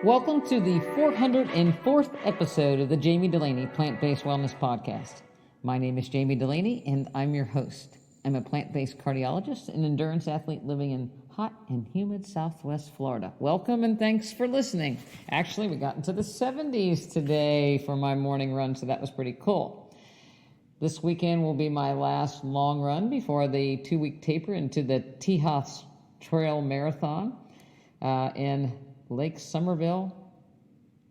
Welcome to the 404th episode of the Jami Dulaney Plant-Based Wellness Podcast. My name is Jami Dulaney, and I'm your host. I'm a plant-based cardiologist and endurance athlete living in hot and humid Southwest Florida. Welcome and thanks for listening. Actually, we got into the 70s today for my morning run, so that was pretty cool. This weekend will be my last long run before the 2-week taper into the Tejas Trail Marathon in Lake Somerville,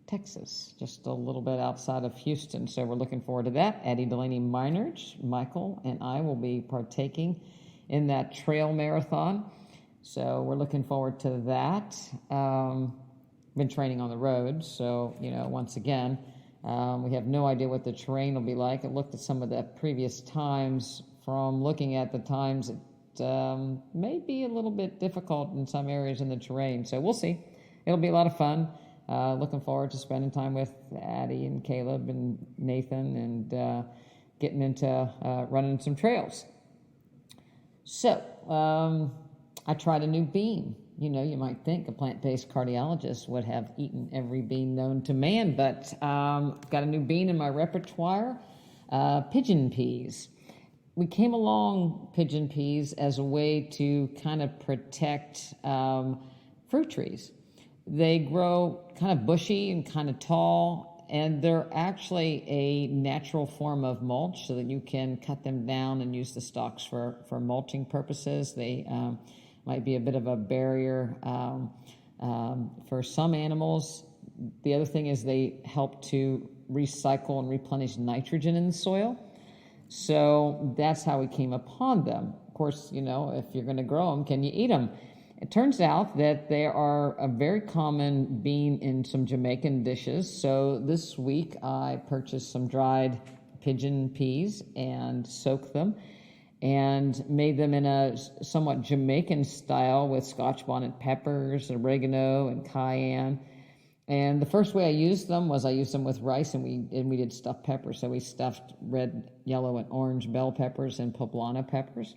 Texas, just a little bit outside of Houston. So we're looking forward to that. Addie Dulaney Minards, Michael, and I will be partaking in that trail marathon. So we're looking forward to that. Been training on the road, so, once again, we have no idea what the terrain will be like. I looked at some of the previous times. From looking at the times, it may be a little bit difficult in some areas in the terrain. So we'll see. It'll be a lot of fun. Looking forward to spending time with Addie and Caleb and Nathan and getting into running some trails. So I tried a new bean. You might think a plant-based cardiologist would have eaten every bean known to man, but got a new bean in my repertoire, pigeon peas. We came along pigeon peas as a way to kind of protect fruit trees. They grow kind of bushy and kind of tall, and they're actually a natural form of mulch so that you can cut them down and use the stalks for mulching purposes. They might be a bit of a barrier for some animals. The other thing is they help to recycle and replenish nitrogen in the soil. So that's how we came upon them. Of course, if you're going to grow them, can you eat them? It turns out that they are a very common bean in some Jamaican dishes. So this week I purchased some dried pigeon peas and soaked them and made them in a somewhat Jamaican style with Scotch bonnet peppers, oregano, and cayenne. And the first way I used them was I used them with rice, and we did stuffed peppers. So we stuffed red, yellow, and orange bell peppers and poblano peppers.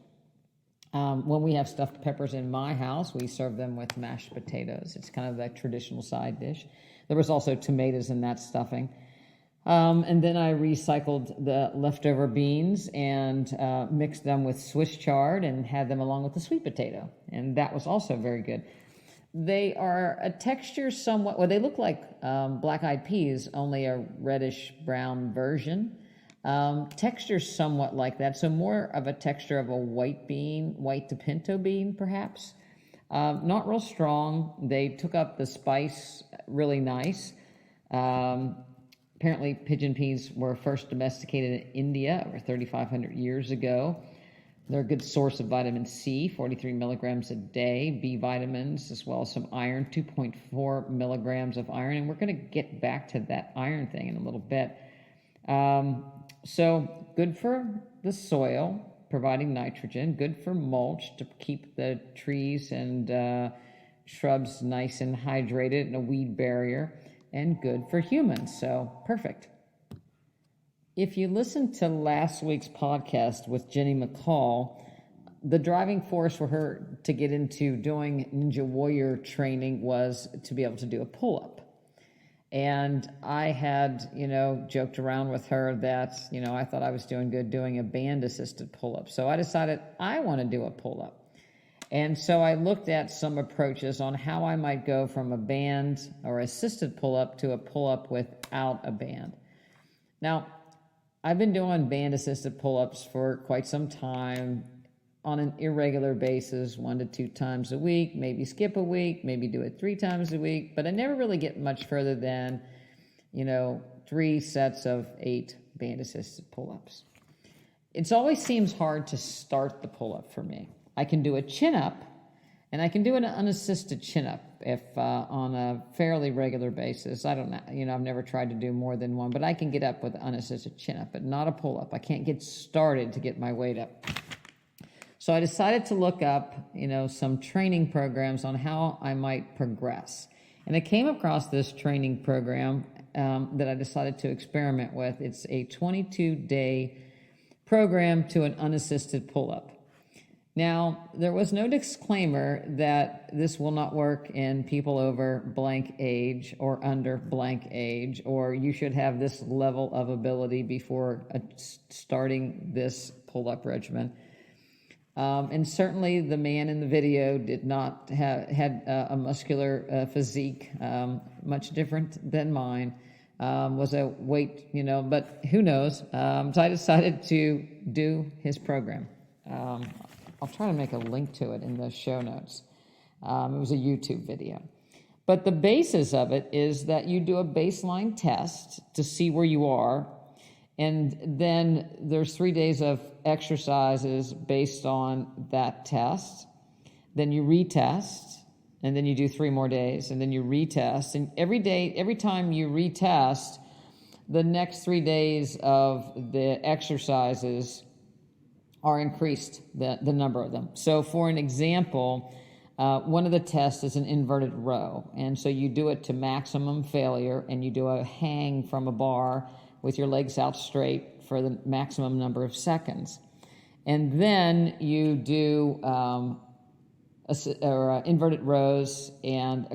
When we have stuffed peppers in my house, we serve them with mashed potatoes. It's kind of the traditional side dish. There was also tomatoes in that stuffing. And then I recycled the leftover beans and mixed them with Swiss chard and had them along with the sweet potato. And that was also very good. They are a texture somewhat, they look like black-eyed peas, only a reddish-brown version. Texture somewhat like that, so more of a texture of a white to pinto bean, perhaps. Not real strong. They took up the spice really nice. Apparently, pigeon peas were first domesticated in India over 3,500 years ago. They're a good source of vitamin C, 43 milligrams a day, B vitamins, as well as some iron, 2.4 milligrams of iron. And we're going to get back to that iron thing in a little bit. So good for the soil, providing nitrogen, good for mulch to keep the trees and shrubs nice and hydrated, and a weed barrier, and good for humans. So perfect. If you listened to last week's podcast with Jenny McCall, the driving force for her to get into doing Ninja Warrior training was to be able to do a pull-up. And I had, joked around with her that, I thought I was doing good doing a band-assisted pull-up. So I decided I want to do a pull-up. And so I looked at some approaches on how I might go from a band or assisted pull-up to a pull-up without a band. Now, I've been doing band-assisted pull-ups for quite some time on an irregular basis, 1 to 2 times a week, maybe skip a week, maybe do it 3 times a week, but I never really get much further than, 3 sets of 8 band-assisted pull-ups. It always seems hard to start the pull-up for me. I can do a chin-up, and I can do an unassisted chin-up if on a fairly regular basis. I don't know, I've never tried to do more than one, but I can get up with an unassisted chin-up, but not a pull-up. I can't get started to get my weight up. So I decided to look up, some training programs on how I might progress. And I came across this training program that I decided to experiment with. It's a 22-day program to an unassisted pull-up. Now, there was no disclaimer that this will not work in people over blank age or under blank age, or you should have this level of ability before starting this pull-up regimen. And certainly the man in the video did not had a muscular physique, much different than mine, was a weight, but who knows? So I decided to do his program. I'll try to make a link to it in the show notes. It was a YouTube video. But the basis of it is that you do a baseline test to see where you are, and then there's 3 days of exercises based on that test. Then you retest, and then you do 3 more days, and then you retest. And every time you retest, the next 3 days of the exercises are increased, the number of them. So for an example, one of the tests is an inverted row. And so you do it to maximum failure, and you do a hang from a bar with your legs out straight for the maximum number of seconds. And then you do inverted rows and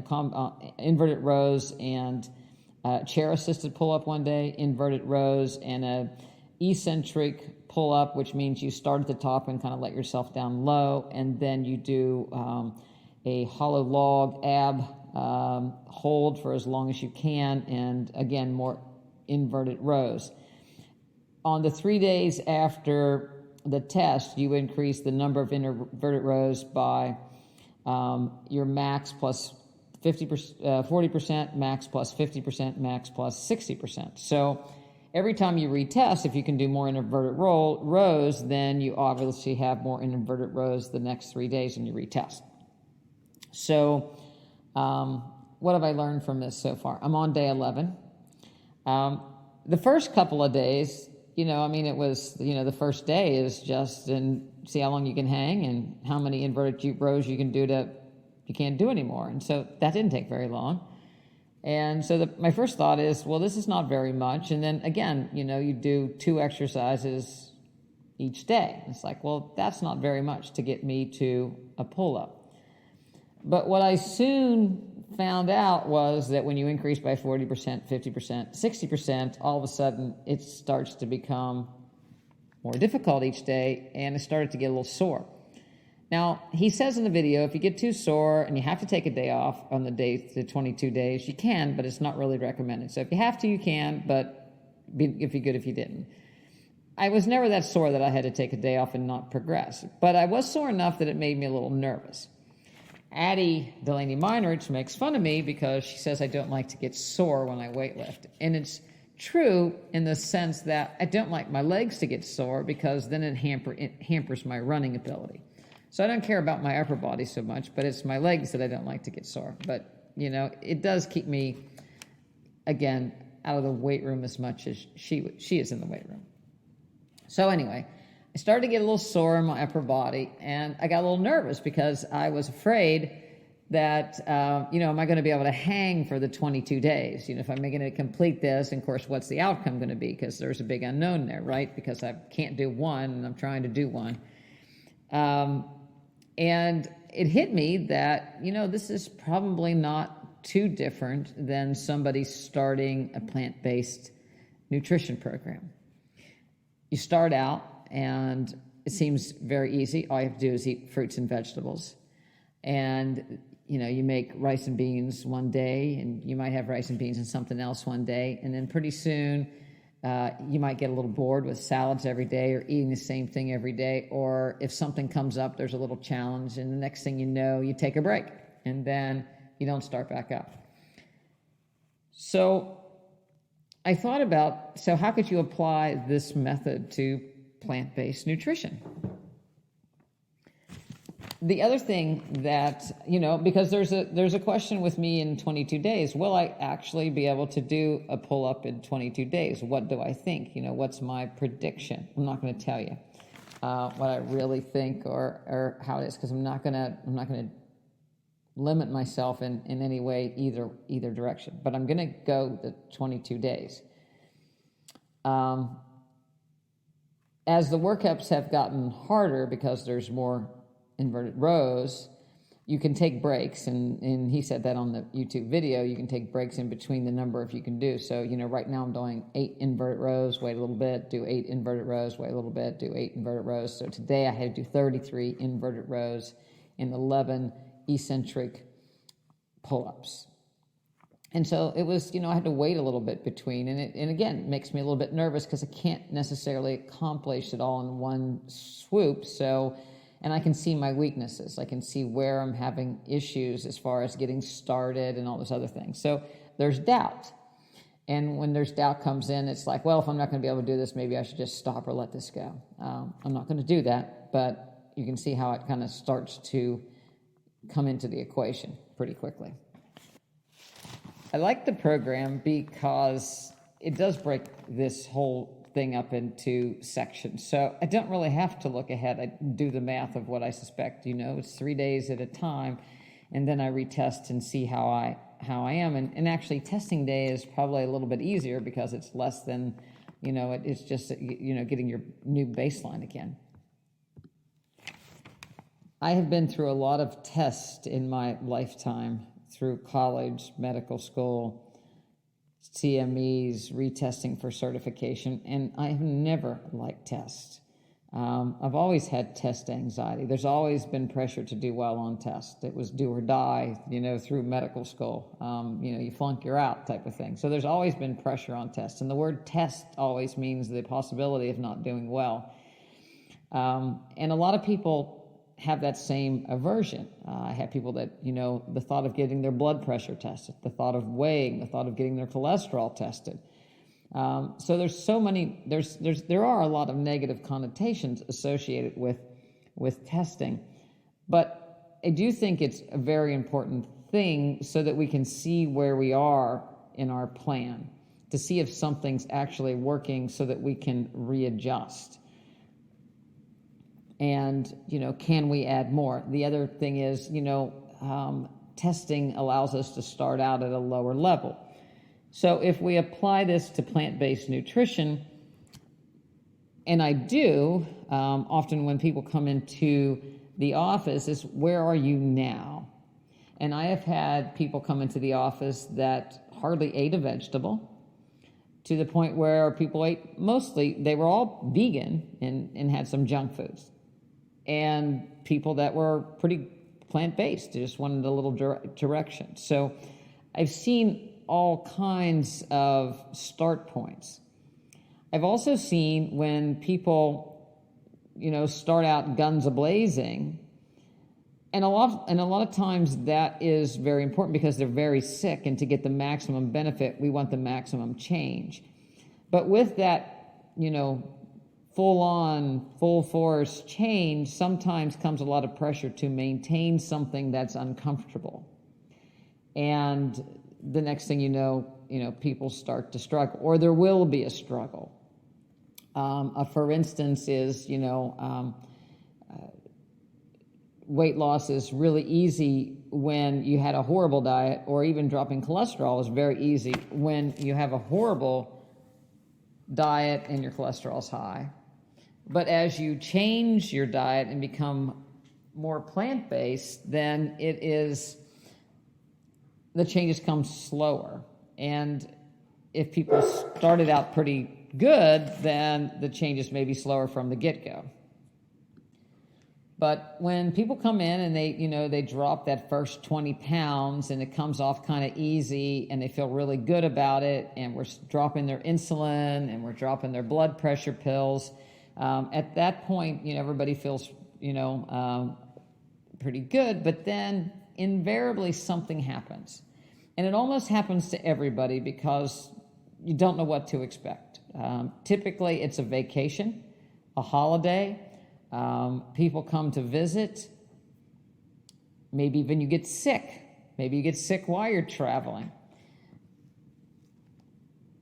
chair-assisted pull-up one day, inverted rows, and a eccentric pull-up, which means you start at the top and kind of let yourself down low, and then you do a hollow log ab hold for as long as you can, and again, more inverted rows. On the 3 days after the test, you increase the number of inverted rows by your max plus 40%, max plus 50%, max plus 60%. So every time you retest, if you can do more inverted rows, then you obviously have more inverted rows the next 3 days and you retest. So what have I learned from this so far? I'm on day 11. The first couple of days, it was, the first day is just and see how long you can hang and how many inverted rows you can do you can't do anymore. And so that didn't take very long. And so my first thought is, well, this is not very much. And then again, you do 2 exercises each day. It's like, well, that's not very much to get me to a pull-up. But what I soon found out was that when you increase by 40%, 50%, 60%, all of a sudden it starts to become more difficult each day, and it started to get a little sore. Now, he says in the video, if you get too sore and you have to take a day off on the 22 days, you can, but it's not really recommended. So if you have to, you can, but it'd be good if you didn't. I was never that sore that I had to take a day off and not progress, but I was sore enough that it made me a little nervous. Addie Dulaney Meinerich makes fun of me because she says I don't like to get sore when I weightlift. And it's true in the sense that I don't like my legs to get sore because then it hampers my running ability. So I don't care about my upper body so much, but it's my legs that I don't like to get sore. But, it does keep me, again, out of the weight room as much as she is in the weight room. So anyway, I started to get a little sore in my upper body, and I got a little nervous because I was afraid that, am I going to be able to hang for the 22 days? If I'm going to complete this, and of course, what's the outcome going to be? Because there's a big unknown there, right? Because I can't do one, and I'm trying to do one. And it hit me that, this is probably not too different than somebody starting a plant-based nutrition program. You start out, and it seems very easy. All you have to do is eat fruits and vegetables. And, you make rice and beans one day, and you might have rice and beans and something else one day. And then pretty soon, you might get a little bored with salads every day or eating the same thing every day. Or if something comes up, there's a little challenge, and the next thing you know, you take a break, and then you don't start back up. So I thought about, how could you apply this method to plant-based nutrition? The other thing that, because there's a question with me in 22 days, will I actually be able to do a pull-up in 22 days? What do I think? What's my prediction? I'm not going to tell you what I really think or how it is, because I'm not going to limit myself in any way either direction. But I'm going to go the 22 days. As the workups have gotten harder because there's more inverted rows, you can take breaks, and he said that on the YouTube video, you can take breaks in between the number if you can do. So, right now I'm doing 8 inverted rows, wait a little bit, do 8 inverted rows, wait a little bit, do 8 inverted rows. So today I had to do 33 inverted rows and 11 eccentric pull-ups. And so it was, I had to wait a little bit between, and again, it makes me a little bit nervous because I can't necessarily accomplish it all in one swoop. So, and I can see my weaknesses. I can see where I'm having issues as far as getting started and all those other things. So there's doubt. And when there's doubt comes in, it's like, well, if I'm not going to be able to do this, maybe I should just stop or let this go. I'm not going to do that, but you can see how it kind of starts to come into the equation pretty quickly. I like the program because it does break this whole thing up into sections. So I don't really have to look ahead. I do the math of what I suspect, it's 3 days at a time, and then I retest and see how I am. And actually testing day is probably a little bit easier because it's less than, it's just, getting your new baseline again. I have been through a lot of tests in my lifetime, through college, medical school, CMEs, retesting for certification, and I have never liked tests. I've always had test anxiety. There's always been pressure to do well on tests. It was do or die, through medical school. You flunk, you're out type of thing. So there's always been pressure on tests, and the word test always means the possibility of not doing well. And a lot of people have that same aversion. I have people that, the thought of getting their blood pressure tested, the thought of weighing, the thought of getting their cholesterol tested. So there's so many, there are a lot of negative connotations associated with testing, but I do think it's a very important thing so that we can see where we are in our plan, to see if something's actually working so that we can readjust. And, can we add more? The other thing is, testing allows us to start out at a lower level. So if we apply this to plant-based nutrition, and I do, often when people come into the office, is where are you now? And I have had people come into the office that hardly ate a vegetable, to the point where people ate they were all vegan and had some junk foods. And people that were pretty plant-based, they just wanted a little direction. So I've seen all kinds of start points. I've also seen when people, start out guns a-blazing, and a lot of times that is very important because they're very sick, and to get the maximum benefit, we want the maximum change. But with that, full-on, full-force change, sometimes comes a lot of pressure to maintain something that's uncomfortable. And the next thing people start to struggle, or there will be a struggle. For instance, is, weight loss is really easy when you had a horrible diet, or even dropping cholesterol is very easy when you have a horrible diet and your cholesterol is high. But as you change your diet and become more plant-based, then the changes come slower. And if people started out pretty good, then the changes may be slower from the get-go. But when people come in and they drop that first 20 pounds and it comes off kind of easy and they feel really good about it, and we're dropping their insulin and we're dropping their blood pressure pills, at that point, everybody feels, pretty good, but then invariably something happens. And it almost happens to everybody because you don't know what to expect. Typically, it's a vacation, a holiday. People come to visit. Maybe even you get sick. Maybe you get sick while you're traveling.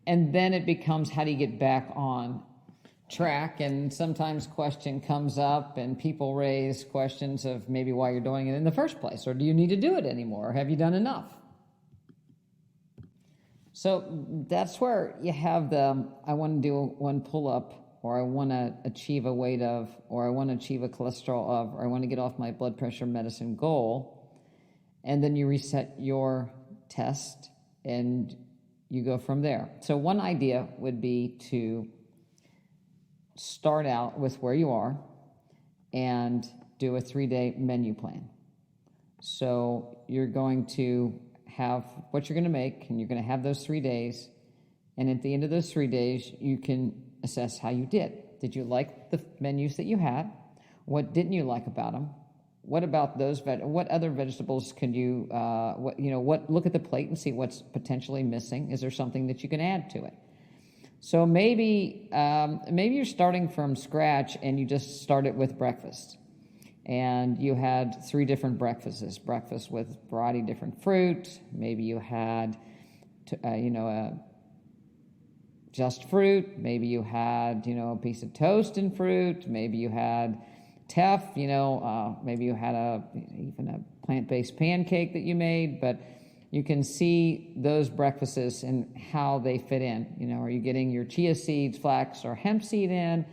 And then it becomes, how do you get back on track? And sometimes question comes up and people raise questions of maybe why you're doing it in the first place, or do you need to do it anymore, or have you done enough? So that's where you have I want to do one pull-up or I want to achieve a weight of, or I want to achieve a cholesterol of, or I want to get off my blood pressure medicine goal. And then you reset your test and you go from there. So one idea would be to start out with where you are and do a 3-day menu plan. So you're going to have what you're going to make, and you're going to have those 3 days. And at the end of those 3 days, you can assess how you did. Did you like the menus that you had? What didn't you like about them? What about those? What other vegetables can you? Look at the plate and see what's potentially missing. Is there something that you can add to it? So maybe you're starting from scratch and you just started with breakfast, and you had 3 different breakfasts. Breakfast with a variety of different fruit. Maybe you had, just fruit. Maybe you had, a piece of toast and fruit. Maybe you had teff. Maybe you had even a plant-based pancake that you made. But you can see those breakfasts and how they fit in. Are you getting your chia seeds, flax, or hemp seed in?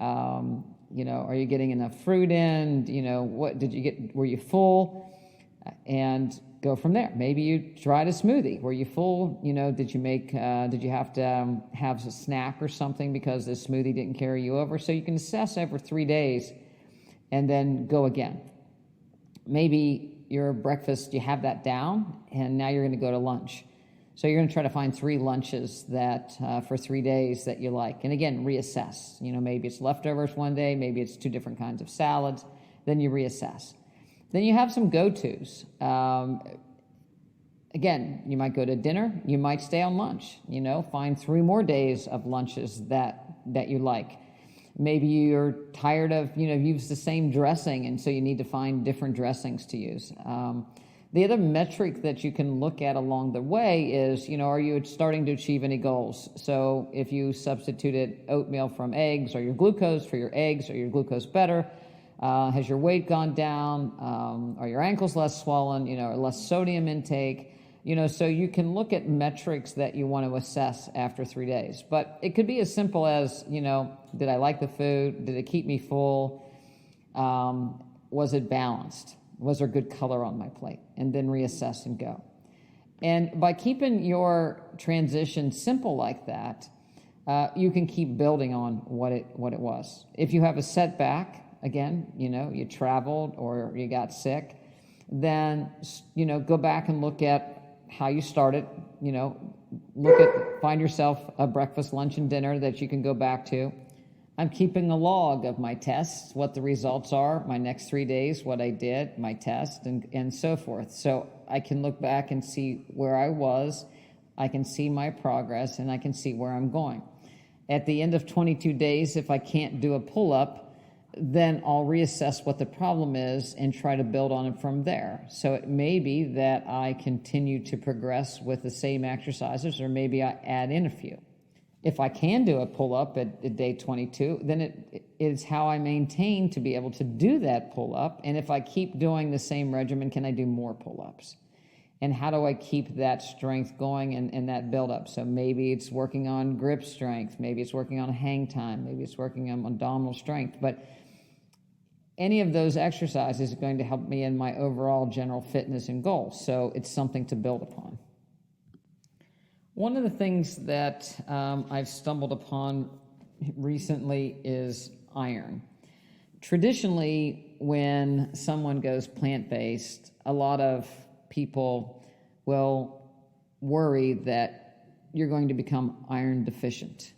Are you getting enough fruit in? What did you get? Were you full? And go from there. Maybe you tried a smoothie. Were you full? Did you have to have a snack or something because the smoothie didn't carry you over? So you can assess over 3 days and then go again. Maybe your breakfast, you have that down, and now you're going to go to lunch. So you're going to try to find 3 lunches that for 3 days that you like. And again, reassess. Maybe it's leftovers one day, maybe it's 2 different kinds of salads. Then you reassess. Then you have some go-tos. Again, you might go to dinner, you might stay on lunch. Find 3 more days of lunches that you like. Maybe you're tired of, use the same dressing, and so you need to find different dressings to use. The other metric that you can look at along the way is, are you starting to achieve any goals? So if you substituted oatmeal from eggs, or your glucose for your eggs, or your glucose better? Has your weight gone down? Are your ankles less swollen? Or less sodium intake? So you can look at metrics that you want to assess after 3 days. But it could be as simple as, did I like the food? Did it keep me full? Was it balanced? Was there good color on my plate? And then reassess and go. And by keeping your transition simple like that, you can keep building on what it was. If you have a setback, again, you traveled or you got sick, then, go back and look at how you started, find yourself a breakfast, lunch, and dinner that you can go back to. I'm keeping a log of my tests, what the results are, my next 3 days, what I did, my test, and so forth. So I can look back and see where I was, I can see my progress, and I can see where I'm going. At the end of 22 days, if I can't do a pull-up, then I'll reassess what the problem is and try to build on it from there. So it may be that I continue to progress with the same exercises, or maybe I add in a few. If I can do a pull-up at day 22, then it's how I maintain to be able to do that pull-up. And if I keep doing the same regimen, can I do more pull-ups? And how do I keep that strength going and that build-up? So maybe it's working on grip strength. Maybe it's working on hang time. Maybe it's working on abdominal strength. But any of those exercises is going to help me in my overall general fitness and goals. So it's something to build upon. One of the things that I've stumbled upon recently is iron. Traditionally, when someone goes plant-based, a lot of people will worry that you're going to become iron deficient.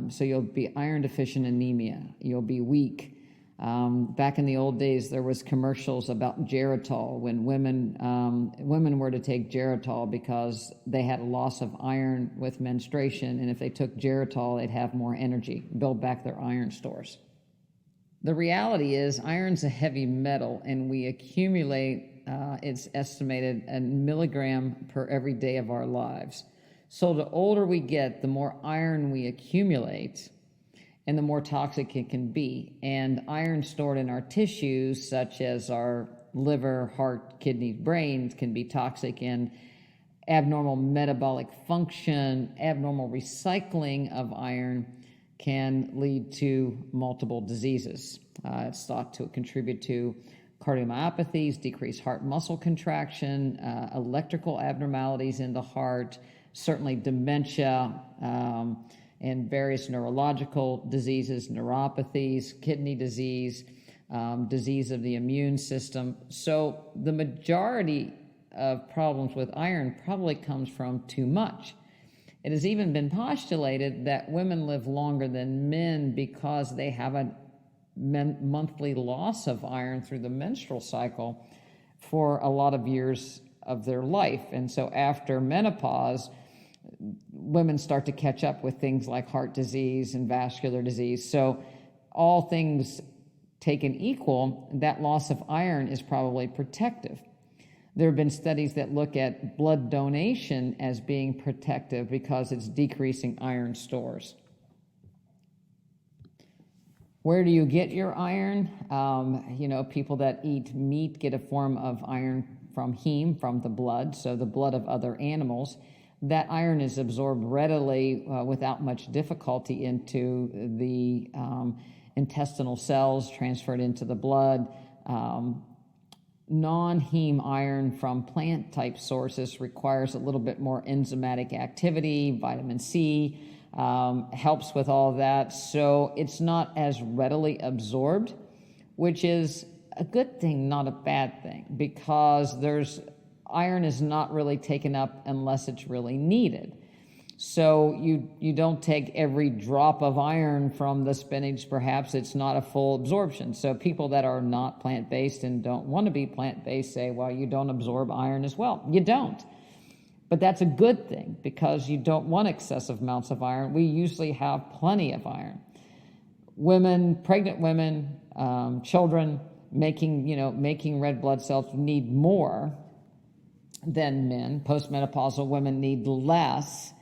So you'll be iron deficient anemia. You'll be weak. Back in the old days, there was commercials about Geritol when women were to take Geritol because they had a loss of iron with menstruation, and if they took Geritol, they'd have more energy, build back their iron stores. The reality is iron's a heavy metal, and we accumulate, it's estimated, a milligram per every day of our lives. So the older we get, the more iron we accumulate, and the more toxic it can be. And iron stored in our tissues, such as our liver, heart, kidney, brains, can be toxic in abnormal metabolic function, abnormal recycling of iron can lead to multiple diseases. It's thought to contribute to cardiomyopathies, decreased heart muscle contraction, electrical abnormalities in the heart, certainly dementia, and various neurological diseases, neuropathies, kidney disease, disease of the immune system. So the majority of problems with iron probably comes from too much. It has even been postulated that women live longer than men because they have a monthly loss of iron through the menstrual cycle for a lot of years of their life. And so after menopause, women start to catch up with things like heart disease and vascular disease. So all things taken equal, that loss of iron is probably protective. There have been studies that look at blood donation as being protective because it's decreasing iron stores. Where do you get your iron? People that eat meat get a form of iron from heme, from the blood, so the blood of other animals. That iron is absorbed readily without much difficulty into the intestinal cells, transferred into the blood. Non-heme iron from plant-type sources requires a little bit more enzymatic activity. Vitamin C helps with all of that, so it's not as readily absorbed, which is a good thing, not a bad thing, because iron is not really taken up unless it's really needed. So you don't take every drop of iron from the spinach, perhaps it's not a full absorption. So people that are not plant-based and don't want to be plant-based say, well, you don't absorb iron as well. You don't. But that's a good thing because you don't want excessive amounts of iron. We usually have plenty of iron. Women, pregnant women, children making red blood cells need more than men. Postmenopausal women need less,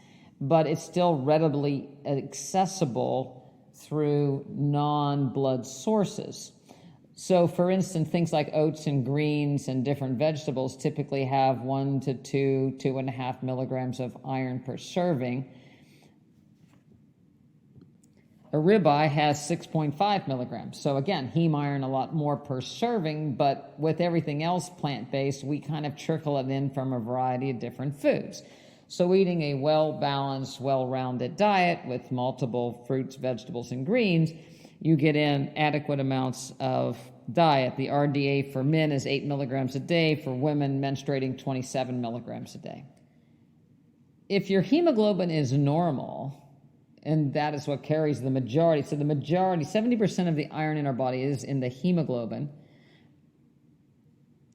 but it's still readily accessible through non-blood sources. So, for instance, things like oats and greens and different vegetables typically have 1 to 2.5 milligrams of iron per serving. A ribeye has 6.5 milligrams. So again, heme iron a lot more per serving, but with everything else plant-based, we kind of trickle it in from a variety of different foods. So eating a well-balanced, well-rounded diet with multiple fruits, vegetables, and greens, you get in adequate amounts of diet. The RDA for men is 8 milligrams a day. For women menstruating, 27 milligrams a day. If your hemoglobin is normal, and that is what carries the majority, so the majority, 70% of the iron in our body is in the hemoglobin.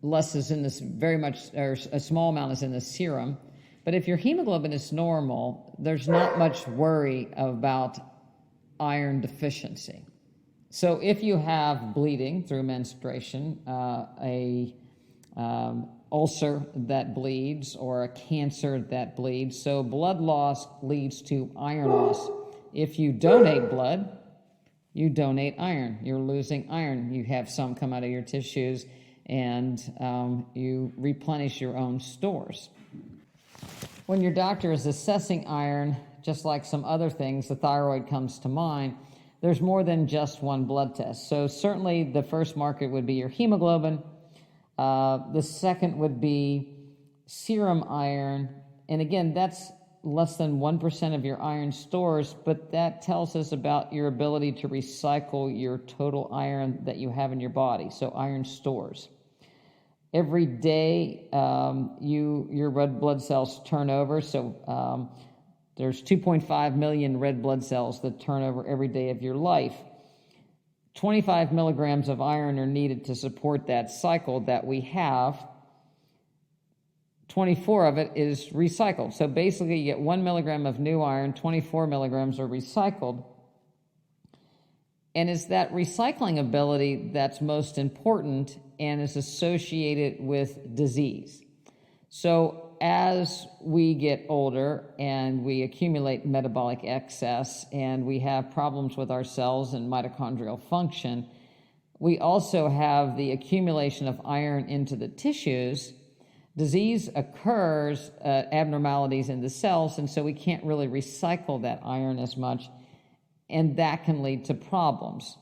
Less is in this very much, or a small amount is in the serum. But if your hemoglobin is normal, there's not much worry about iron deficiency. So if you have bleeding through menstruation, ulcer that bleeds, or a cancer that bleeds, so blood loss leads to iron loss. If you donate blood, you donate iron. You're losing iron. You have some come out of your tissues, and you replenish your own stores. When your doctor is assessing iron, just like some other things, the thyroid comes to mind, there's more than just one blood test. So certainly the first marker would be your hemoglobin. The second would be serum iron. And again, that's less than 1% of your iron stores, but that tells us about your ability to recycle your total iron that you have in your body, so iron stores. Every day, your red blood cells turn over, so there's 2.5 million red blood cells that turn over every day of your life. 25 milligrams of iron are needed to support that cycle that we have. 24 of it is recycled. So basically you get 1 milligram of new iron, 24 milligrams are recycled. And it's that recycling ability that's most important and is associated with disease. So as we get older and we accumulate metabolic excess and we have problems with our cells and mitochondrial function, we also have the accumulation of iron into the tissues. Disease occurs, abnormalities in the cells, and so we can't really recycle that iron as much. and that can lead to problems.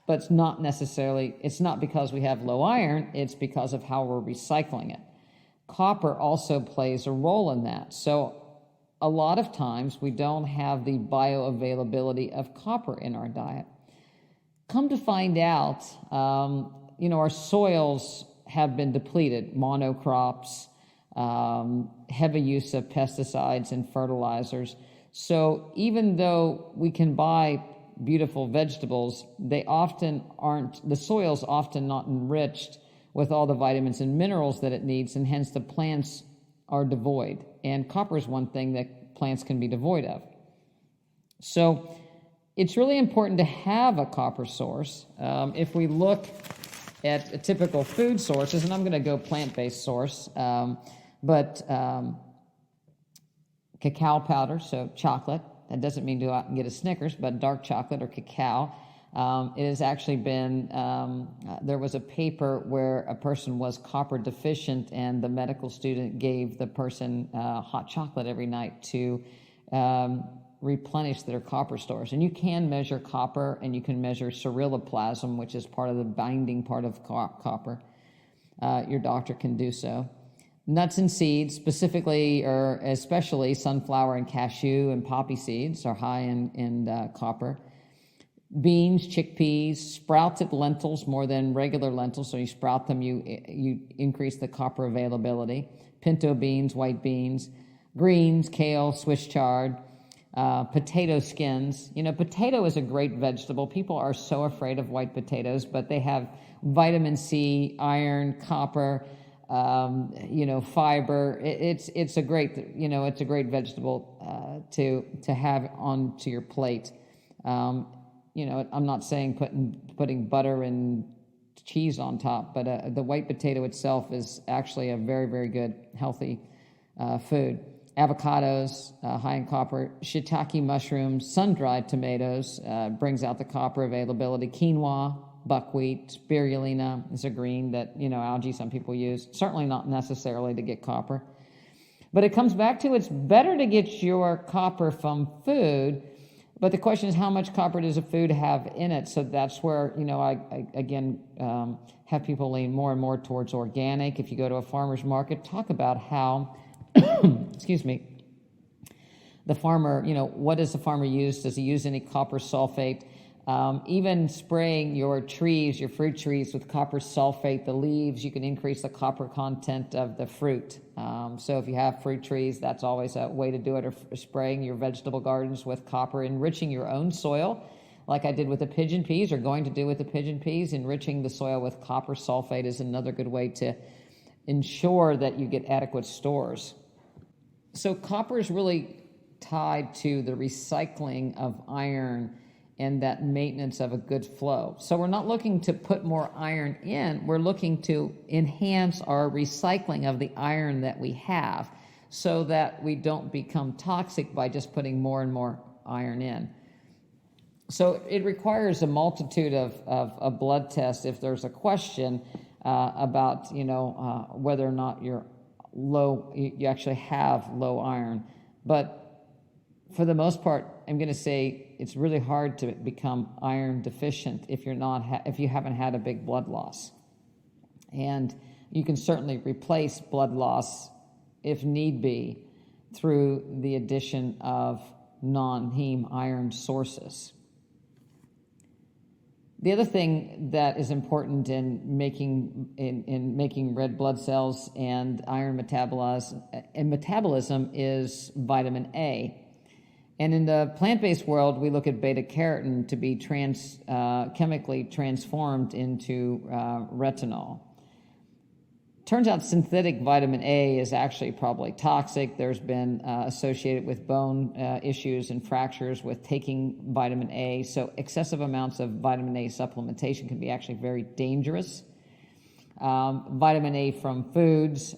But it's not because we have low iron, it's because of how we're recycling it. Copper also plays a role in that. So a lot of times we don't have the bioavailability of copper in our diet. Come to find out, our soils have been depleted, monocrops, heavy use of pesticides and fertilizers. So even though we can buy beautiful vegetables, the soil's often not enriched with all the vitamins and minerals that it needs, and hence the plants are devoid. And copper is one thing that plants can be devoid of. So it's really important to have a copper source. If we look at typical food sources, and I'm going to go plant-based source, but cacao powder, so chocolate. That doesn't mean go out and get a Snickers, but dark chocolate or cacao. It has actually been, there was a paper where a person was copper deficient, and the medical student gave the person hot chocolate every night to replenish their copper stores. And you can measure copper, and you can measure ceruloplasmin, which is part of the binding part of copper. Your doctor can do so. Nuts and seeds, specifically or especially sunflower and cashew and poppy seeds, are high in copper. Beans, chickpeas, sprouted lentils more than regular lentils. So you sprout them, you increase the copper availability. Pinto beans, white beans, greens, kale, Swiss chard, potato skins. Potato is a great vegetable. People are so afraid of white potatoes, but they have vitamin C, iron, copper, fiber. It's a great vegetable to have onto your plate. I'm not saying putting butter and cheese on top, but the white potato itself is actually a very, very good, healthy food. Avocados, high in copper. Shiitake mushrooms, sun-dried tomatoes brings out the copper availability. Quinoa, buckwheat, spirulina is a green that, algae some people use. Certainly not necessarily to get copper. But it comes back to it's better to get your copper from food, but the question is how much copper does a food have in it? So that's where, I again, have people lean more and more towards organic. If you go to a farmer's market, talk about how, excuse me, the farmer, what does the farmer use? Does he use any copper sulfate? Even spraying your fruit trees with copper sulfate, the leaves, you can increase the copper content of the fruit. So if you have fruit trees, that's always a way to do it, or spraying your vegetable gardens with copper, enriching your own soil, like I did with the pigeon peas, or going to do with the pigeon peas. Enriching the soil with copper sulfate is another good way to ensure that you get adequate stores. So copper is really tied to the recycling of iron and that maintenance of a good flow. So we're not looking to put more iron in, we're looking to enhance our recycling of the iron that we have so that we don't become toxic by just putting more and more iron in. So it requires a multitude of blood tests if there's a question about whether or not you actually have low iron. But for the most part, I'm going to say it's really hard to become iron deficient if you haven't had a big blood loss. And you can certainly replace blood loss, if need be, through the addition of non-heme iron sources. The other thing that is important in making red blood cells and iron metabolism is vitamin A. And in the plant-based world, we look at beta-carotene to be chemically transformed into retinol. Turns out synthetic vitamin A is actually probably toxic. There's been associated with bone issues and fractures with taking vitamin A. So excessive amounts of vitamin A supplementation can be actually very dangerous. Vitamin A from foods,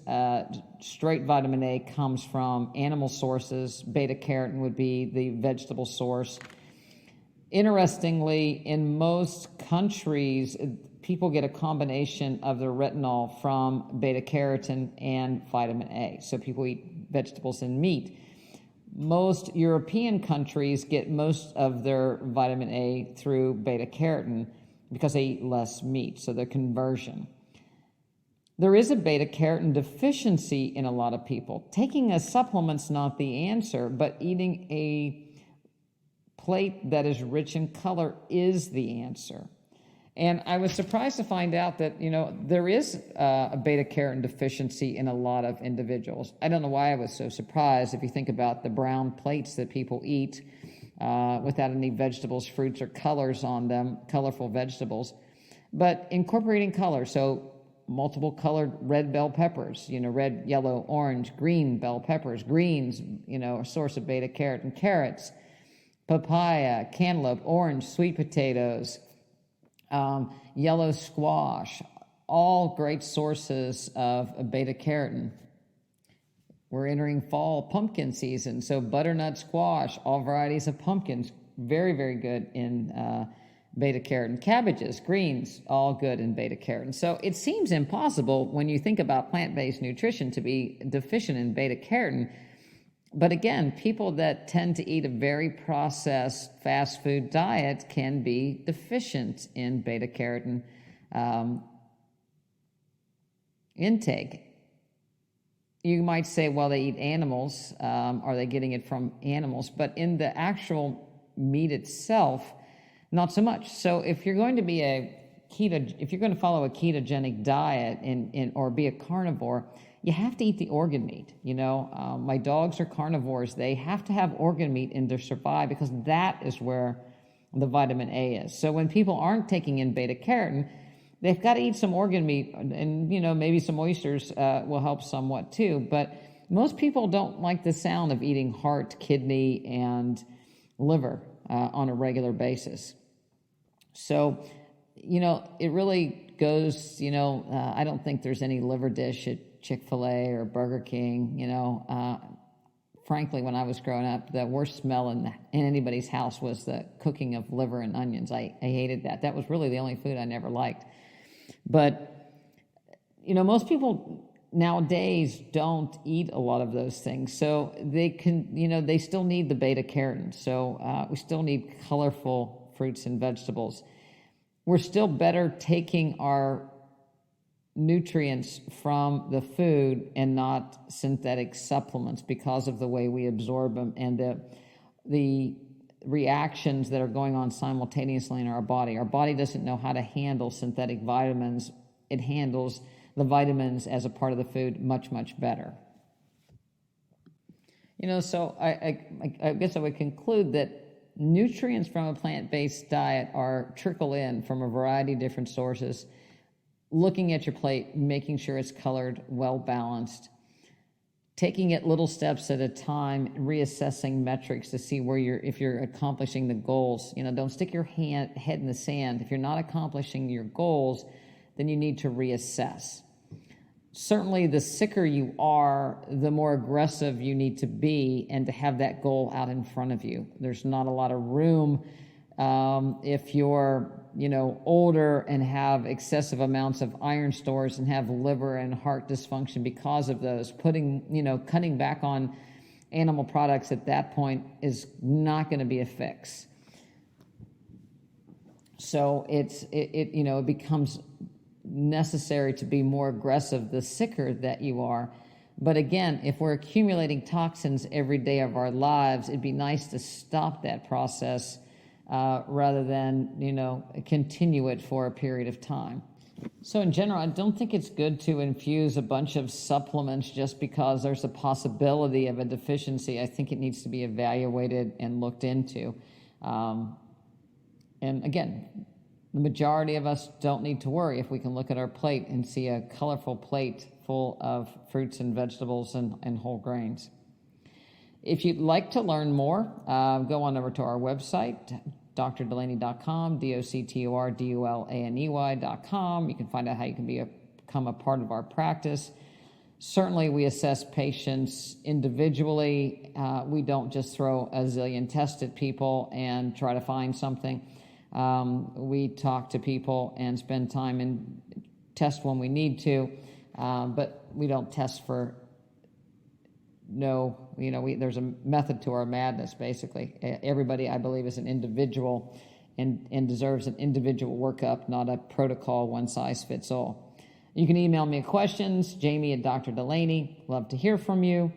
straight vitamin A comes from animal sources. Beta-carotene would be the vegetable source. Interestingly, in most countries, people get a combination of their retinol from beta-carotene and vitamin A. So people eat vegetables and meat. Most European countries get most of their vitamin A through beta carotene because they eat less meat, so their conversion. There is a beta carotene deficiency in a lot of people. Taking a supplement's not the answer, but eating a plate that is rich in color is the answer. And I was surprised to find out that, there is a beta carotene deficiency in a lot of individuals. I don't know why I was so surprised if you think about the brown plates that people eat without any vegetables, fruits, or colors on them, colorful vegetables. But incorporating color, so multiple colored red bell peppers, red, yellow, orange, green bell peppers, greens, a source of beta carotene, carrots, papaya, cantaloupe, orange, sweet potatoes, yellow squash, all great sources of beta carotene. We're entering fall pumpkin season, so butternut squash, all varieties of pumpkins, very, very good in beta carotene. Cabbages, greens, all good in beta carotene. So it seems impossible when you think about plant-based nutrition to be deficient in beta carotene. But again, people that tend to eat a very processed fast food diet can be deficient in beta carotene intake. You might say, well, they eat animals. Are they getting it from animals? But in the actual meat itself, not so much. So if you're going to be if you're going to follow a ketogenic diet or be a carnivore, you have to eat the organ meat. My dogs are carnivores. They have to have organ meat in to survive because that is where the vitamin A is. So when people aren't taking in beta carotene, they've got to eat some organ meat, and maybe some oysters will help somewhat too. But most people don't like the sound of eating heart, kidney, and liver on a regular basis. So, it really goes, I don't think there's any liver dish at Chick-fil-A or Burger King. Frankly, when I was growing up, the worst smell in anybody's house was the cooking of liver and onions. I hated that. That was really the only food I never liked. But, most people nowadays don't eat a lot of those things. So they can, they still need the beta carotene. So we still need colorful fruits and vegetables. We're still better taking our nutrients from the food and not synthetic supplements because of the way we absorb them and the reactions that are going on simultaneously in our body. Our body doesn't know how to handle synthetic vitamins. It handles the vitamins as a part of the food much, much better. So I guess I would conclude that nutrients from a plant-based diet trickle in from a variety of different sources. Looking at your plate, making sure it's colored, well-balanced, taking it little steps at a time, reassessing metrics to see if you're accomplishing the goals. Don't stick your head in the sand. If you're not accomplishing your goals, then you need to reassess. Certainly, the sicker you are, the more aggressive you need to be and to have that goal out in front of you. There's not a lot of room if you're, older and have excessive amounts of iron stores and have liver and heart dysfunction because of those. Cutting back on animal products at that point is not going to be a fix. So it becomes necessary to be more aggressive the sicker that you are. But again, if we're accumulating toxins every day of our lives, it'd be nice to stop that process rather than, continue it for a period of time. So in general, I don't think it's good to infuse a bunch of supplements just because there's a possibility of a deficiency. I think it needs to be evaluated and looked into. And again, the majority of us don't need to worry if we can look at our plate and see a colorful plate full of fruits and vegetables and whole grains. If you'd like to learn more, go on over to our website, drdulaney.com, DOCTORDULANEY.com. You can find out how you can become a part of our practice. Certainly, we assess patients individually. We don't just throw a zillion tests at people and try to find something. We talk to people and spend time and test when we need to, but we don't test for no, there's a method to our madness, basically. Everybody, I believe, is an individual and deserves an individual workup, not a protocol, one size fits all. You can email me questions, Jami at Dr. Dulaney. Love to hear from you.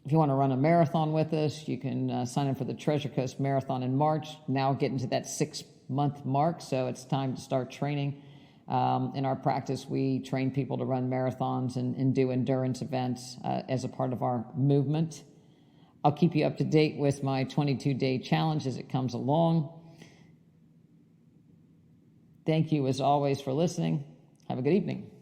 If you want to run a marathon with us, you can sign up for the Treasure Coast Marathon in March. Now getting to that 6-month mark, so it's time to start training. In our practice, we train people to run marathons and do endurance events as a part of our movement. I'll keep you up to date with my 22-day challenge as it comes along. Thank you, as always, for listening. Have a good evening.